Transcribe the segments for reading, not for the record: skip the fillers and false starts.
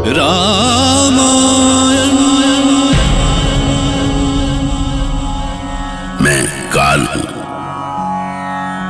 रामायण। मैं काल हूं।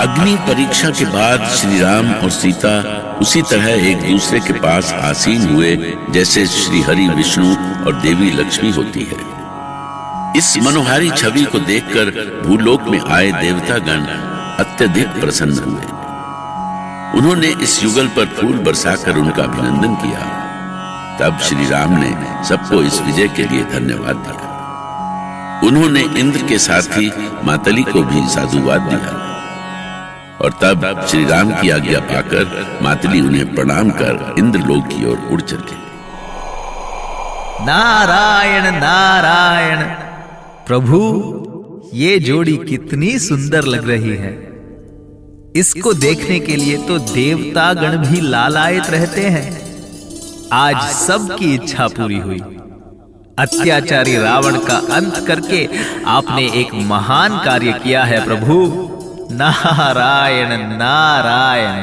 अग्नि परीक्षा के बाद श्री राम और सीता उसी तरह एक दूसरे के पास आसीन हुए जैसे श्री हरि विष्णु और देवी लक्ष्मी होती है। इस मनोहारी छवि को देखकर भूलोक में आए देवतागण अत्यधिक प्रसन्न हुए। उन्होंने इस युगल पर फूल बरसाकर उनका अभिनंदन किया। तब श्री राम ने सबको इस विजय के लिए धन्यवाद दिया। उन्होंने इंद्र के साथी मातली को भी साधुवाद दिया और तब श्री राम की आज्ञा पाकर मातली उन्हें प्रणाम कर इंद्रलोक की ओर उड़ चले। नारायण नारायण। प्रभु, ये जोड़ी कितनी सुंदर लग रही है। इसको देखने के लिए तो देवता गण भी लालायित रहते हैं। आज सबकी इच्छा पूरी हुई। अत्याचारी रावण का अंत करके आपने एक महान कार्य किया है प्रभु। नारायण नारायण।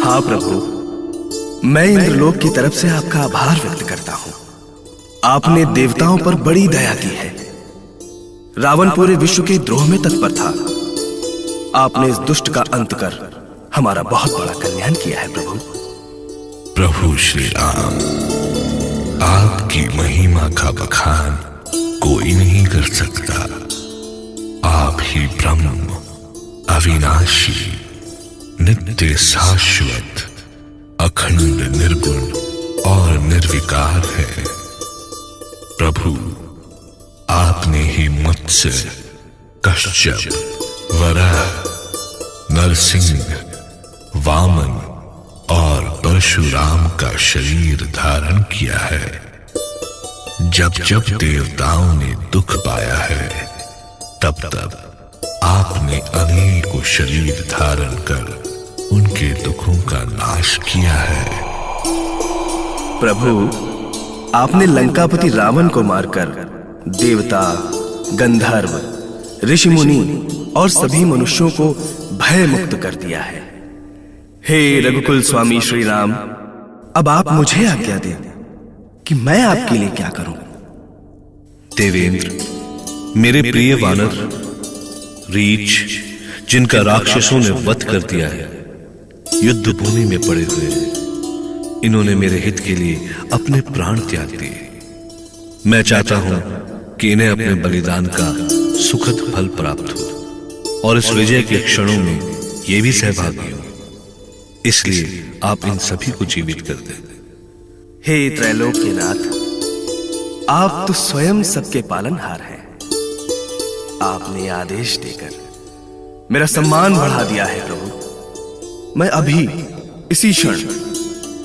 हाँ प्रभु, मैं इंद्रलोक की तरफ से आपका आभार व्यक्त करता हूं। आपने देवताओं पर बड़ी दया की है। रावण पूरे विश्व के द्रोह में तत्पर था। आपने इस दुष्ट का अंत कर हमारा बहुत बड़ा कल्याण किया है प्रभु। प्रभु श्री राम, आपकी महिमा का बखान कोई नहीं कर सकता। आप ही ब्रह्म, अविनाशी, नित्य शाश्वत, अखंड निर्गुण और निर्विकार है। प्रभु, आपने ही मत्स्य, कश्यप, वराह, नरसिंह, वामन और परशुराम का शरीर धारण किया है। जब जब देवताओं ने दुख पाया है, तब तब आपने अनेकों शरीर धारण कर उनके दुखों का नाश किया है। प्रभु, आपने लंकापति रावण को मारकर देवता, गंधर्व, ऋषि मुनि और सभी मनुष्यों को भय मुक्त कर दिया है। हे रघुकुल स्वामी श्री राम, अब आप मुझे आज्ञा दें कि मैं आपके लिए क्या करूं। देवेंद्र, मेरे प्रिय वानर, रीछ, जिनका राक्षसों ने वध कर दिया है, युद्ध भूमि में पड़े हुए हैं। इन्होंने मेरे हित के लिए अपने प्राण त्याग दिए। मैं चाहता हूं कि इन्हें अपने बलिदान का सुखद फल प्राप्त हो और इस विजय के क्षणों में ये भी सहभागी हो। इसलिए आप इन सभी को जीवित कर दें। हे त्रैलोक के नाथ, आप तो स्वयं सबके पालनहार हैं। आपने आदेश देकर मेरा सम्मान बढ़ा दिया है प्रभु। मैं अभी इसी क्षण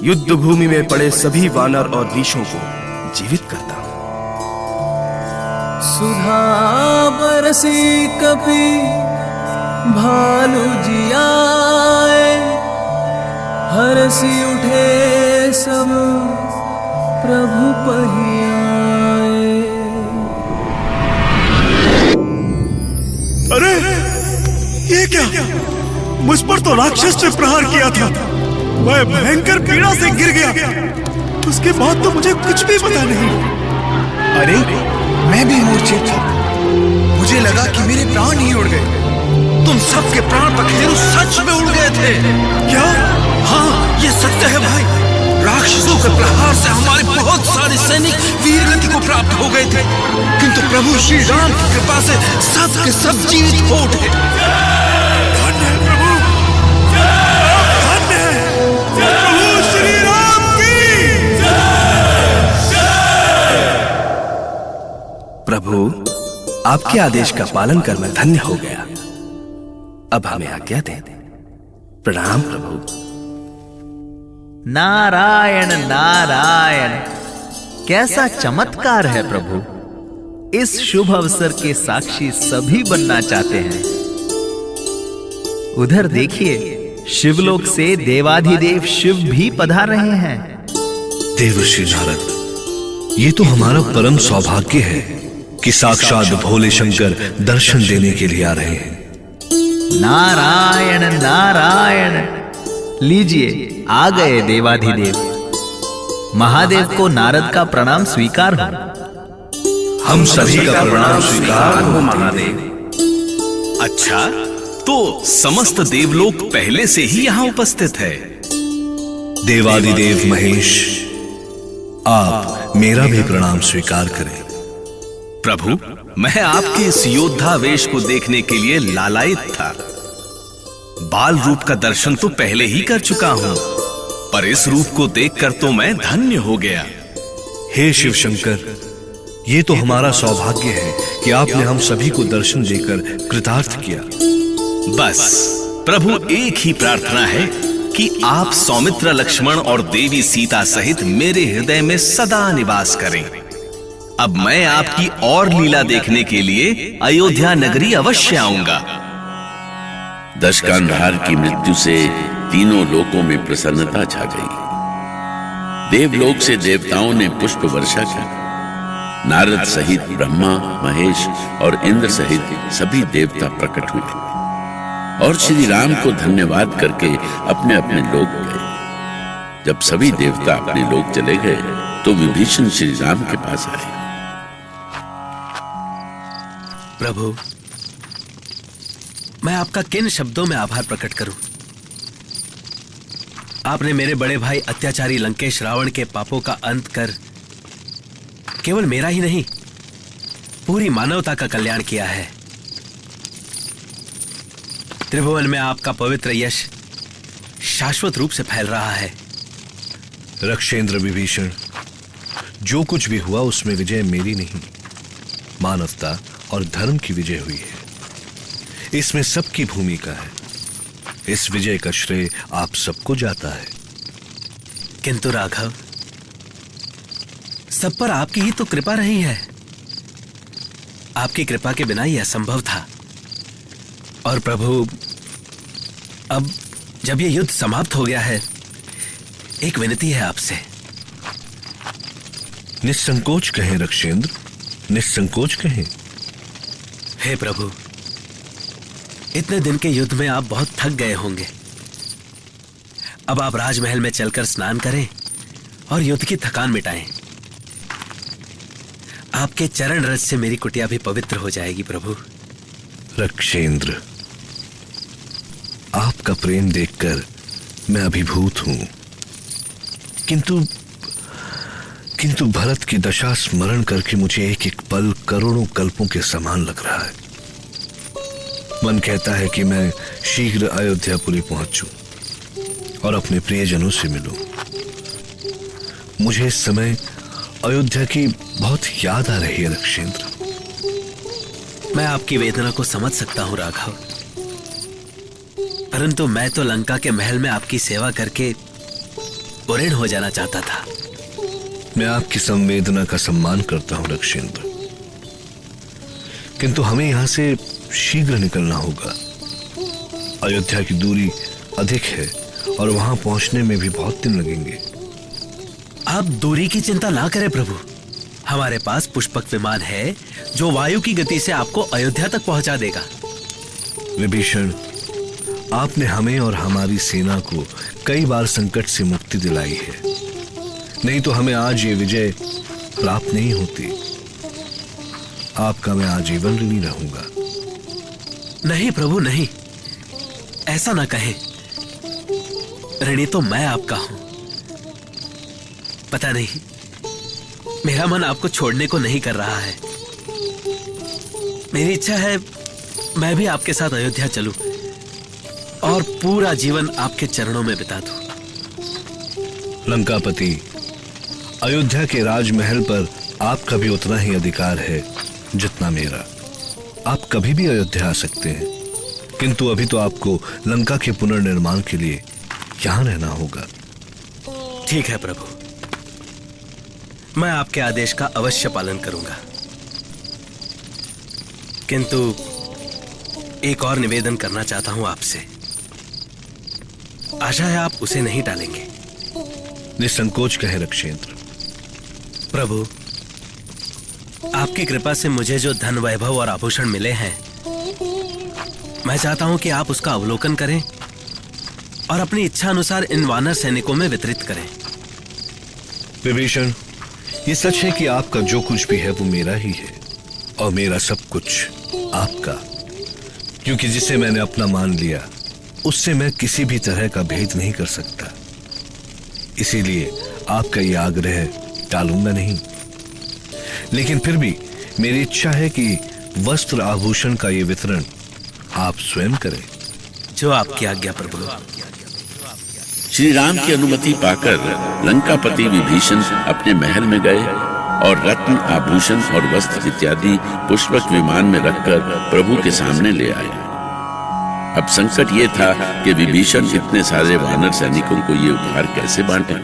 युद्ध भूमि में पड़े सभी वानर और रीछों को जीवित करता हूं। सुधा बरसी कपि भालू जियाए, हरसी उठे सब प्रभु पहियाए। अरे ये क्या? मुझ पर तो राक्षस ने प्रहार किया था। मैं भयंकर पीड़ा से गिर गया। उसके बाद तो मुझे कुछ भी पता नहीं। अरे मैं भी मूर्छित था। मुझे लगा कि मेरे प्राण ही उड़ गए। तुम सबके प्राण पखेरु सच में उड़ गए थे। क्या? हाँ, ये सत्य है भाई। राक्षसों के प्रहार से हमारे बहुत सारे सैनिक वीरगति को प्राप्त हो गए थे, किंतु प्रभु श्री राम की कृपा से सब के सब जीवित हो उठे। धन्य है प्रभु, धन्य है प्रभु श्री राम की। प्रभु, आपके आदेश का पालन कर मैं धन्य हो गया। अब हमें आज्ञा दें। प्रणाम प्रभु। नारायण नारायण। कैसा चमत्कार है प्रभु। इस शुभ अवसर के साक्षी सभी बनना चाहते हैं। उधर देखिए, शिवलोक से देवाधिदेव शिव भी पधार रहे हैं। देवर्षि नारद, ये तो हमारा परम सौभाग्य है कि साक्षात भोले शंकर दर्शन देने के लिए आ रहे हैं। नारायण नारायण। लीजिए, आ गए देवाधिदेव। महादेव को नारद का प्रणाम स्वीकार हो। हम सभी का प्रणाम स्वीकार हो महादेव। अच्छा, तो समस्त देवलोक पहले से ही यहां उपस्थित है। देवादिदेव महेश, आप मेरा भी प्रणाम स्वीकार करें। प्रभु, मैं आपके इस योद्धा वेश को देखने के लिए लालायित था। बाल रूप का दर्शन तो पहले ही कर चुका हूं, पर इस रूप को देखकर तो मैं धन्य हो गया। हे शिव शंकर, ये तो हमारा सौभाग्य है कि आपने हम सभी को दर्शन देकर कृतार्थ किया। बस प्रभु, एक ही प्रार्थना है कि आप सौमित्र, लक्ष्मण और देवी सीता सहित मेरे हृदय में सदा निवास करें। अब मैं आपकी और लीला देखने के लिए अयोध्या नगरी अवश्य आऊंगा। दशकांधार की मृत्यु से तीनों लोकों में प्रसन्नता छा गई। देवलोक से देवताओं ने पुष्प वर्षा की। नारद सहित ब्रह्मा, महेश और इंद्र सहित सभी देवता प्रकट हुए और श्री राम को धन्यवाद करके अपने अपने लोक गए। जब सभी देवता अपने लोक चले गए तो विभीषण श्री राम के पास आए। प्रभु, मैं आपका किन शब्दों में आभार प्रकट करूं? आपने मेरे बड़े भाई अत्याचारी लंकेश रावण के पापों का अंत कर केवल मेरा ही नहीं, पूरी मानवता का कल्याण किया है। त्रिभुवन में आपका पवित्र यश शाश्वत रूप से फैल रहा है। रक्षेंद्र विभीषण, जो कुछ भी हुआ उसमें विजय मेरी नहीं, मानवता और धर्म की विजय हुई है। इसमें सबकी भूमिका है। इस विजय का श्रेय आप सबको जाता है। किंतु राघव, सब पर आपकी ही तो कृपा रही है। आपकी कृपा के बिना यह असंभव था। और प्रभु, अब जब यह युद्ध समाप्त हो गया है, एक विनती है आपसे। निस्संकोच कहें रक्षेंद्र, निस्संकोच कहें। हे प्रभु, इतने दिन के युद्ध में आप बहुत थक गए होंगे। अब आप राजमहल में चलकर स्नान करें और युद्ध की थकान मिटाएं। आपके चरण रज से मेरी कुटिया भी पवित्र हो जाएगी प्रभु। रक्षेंद्र, आपका प्रेम देखकर मैं अभिभूत हूं, किंतु भरत की दशा स्मरण करके मुझे एक एक पल करोड़ों कल्पों के समान लग रहा है। मन कहता है कि मैं शीघ्र अयोध्यापुरी पहुंचूं और अपने प्रियजनों से मिलूं। मुझे इस समय अयोध्या की बहुत याद आ रही है रक्षेंद्र। मैं आपकी वेदना को समझ सकता हूं राघव, परंतु मैं तो लंका के महल में आपकी सेवा करके उऋण हो जाना चाहता था। मैं आपकी संवेदना का सम्मान करता हूं रक्षेंद्र, किंतु हमें यहां से शीघ्र निकलना होगा। अयोध्या की दूरी अधिक है और वहां पहुंचने में भी बहुत दिन लगेंगे। आप दूरी की चिंता ना करें प्रभु। हमारे पास पुष्पक विमान है जो वायु की गति से आपको अयोध्या तक पहुंचा देगा। विभीषण, आपने हमें और हमारी सेना को कई बार संकट से मुक्ति दिलाई है, नहीं तो हमें आज ये विजय प्राप्त नहीं होती। आपका मैं आजीवन ऋणी रहूंगा। नहीं प्रभु, नहीं, ऐसा ना कहें। ऋणी तो मैं आपका हूं। पता नहीं, मेरा मन आपको छोड़ने को नहीं कर रहा है। मेरी इच्छा है मैं भी आपके साथ अयोध्या चलूं और पूरा जीवन आपके चरणों में बिता दूं। लंकापति, अयोध्या के राजमहल पर आपका भी उतना ही अधिकार है जितना मेरा। आप कभी भी अयोध्या आ सकते हैं, किंतु अभी तो आपको लंका के पुनर्निर्माण के लिए यहां रहना होगा। ठीक है प्रभु, मैं आपके आदेश का अवश्य पालन करूंगा, किंतु एक और निवेदन करना चाहता हूं आपसे। आशा है आप उसे नहीं टालेंगे। निसंकोच कहे रक्षेंद्र। प्रभु, आपकी कृपा से मुझे जो धन, वैभव और आभूषण मिले हैं, मैं चाहता हूं कि आप उसका अवलोकन करें और अपनी इच्छा अनुसार इन वानर सैनिकों में वितरित करें। विभीषण, ये सच है कि आपका जो कुछ भी है वो मेरा ही है और मेरा सब कुछ आपका, क्योंकि जिसे मैंने अपना मान लिया उससे मैं किसी भी तरह का भेद नहीं कर सकता। इसीलिए आपका ये आग्रह टालूंगा नहीं। लेकिन फिर भी मेरी इच्छा है कि वस्त्र आभूषण का ये वितरण आप स्वयं करें। जो आपकी आज्ञा प्रभु। श्री राम की अनुमति पाकर लंकापति विभीषण अपने महल में गए और रत्न आभूषण और वस्त्र इत्यादि पुष्पक विमान में रखकर प्रभु के सामने ले आए। अब संकट ये था कि विभीषण इतने सारे वानर सैनिकों को ये उपहार कैसे बांटे।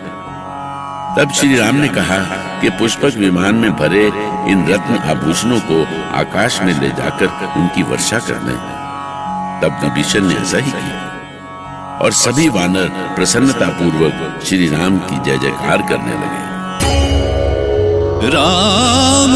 तब श्री राम ने कहा कि पुष्पक विमान में भरे इन रत्न आभूषणों को आकाश में ले जाकर उनकी वर्षा कर दें। तब विभीषण ने ऐसा ही किया और सभी वानर प्रसन्नता पूर्वक श्री राम की जय जयकार करने लगे। राम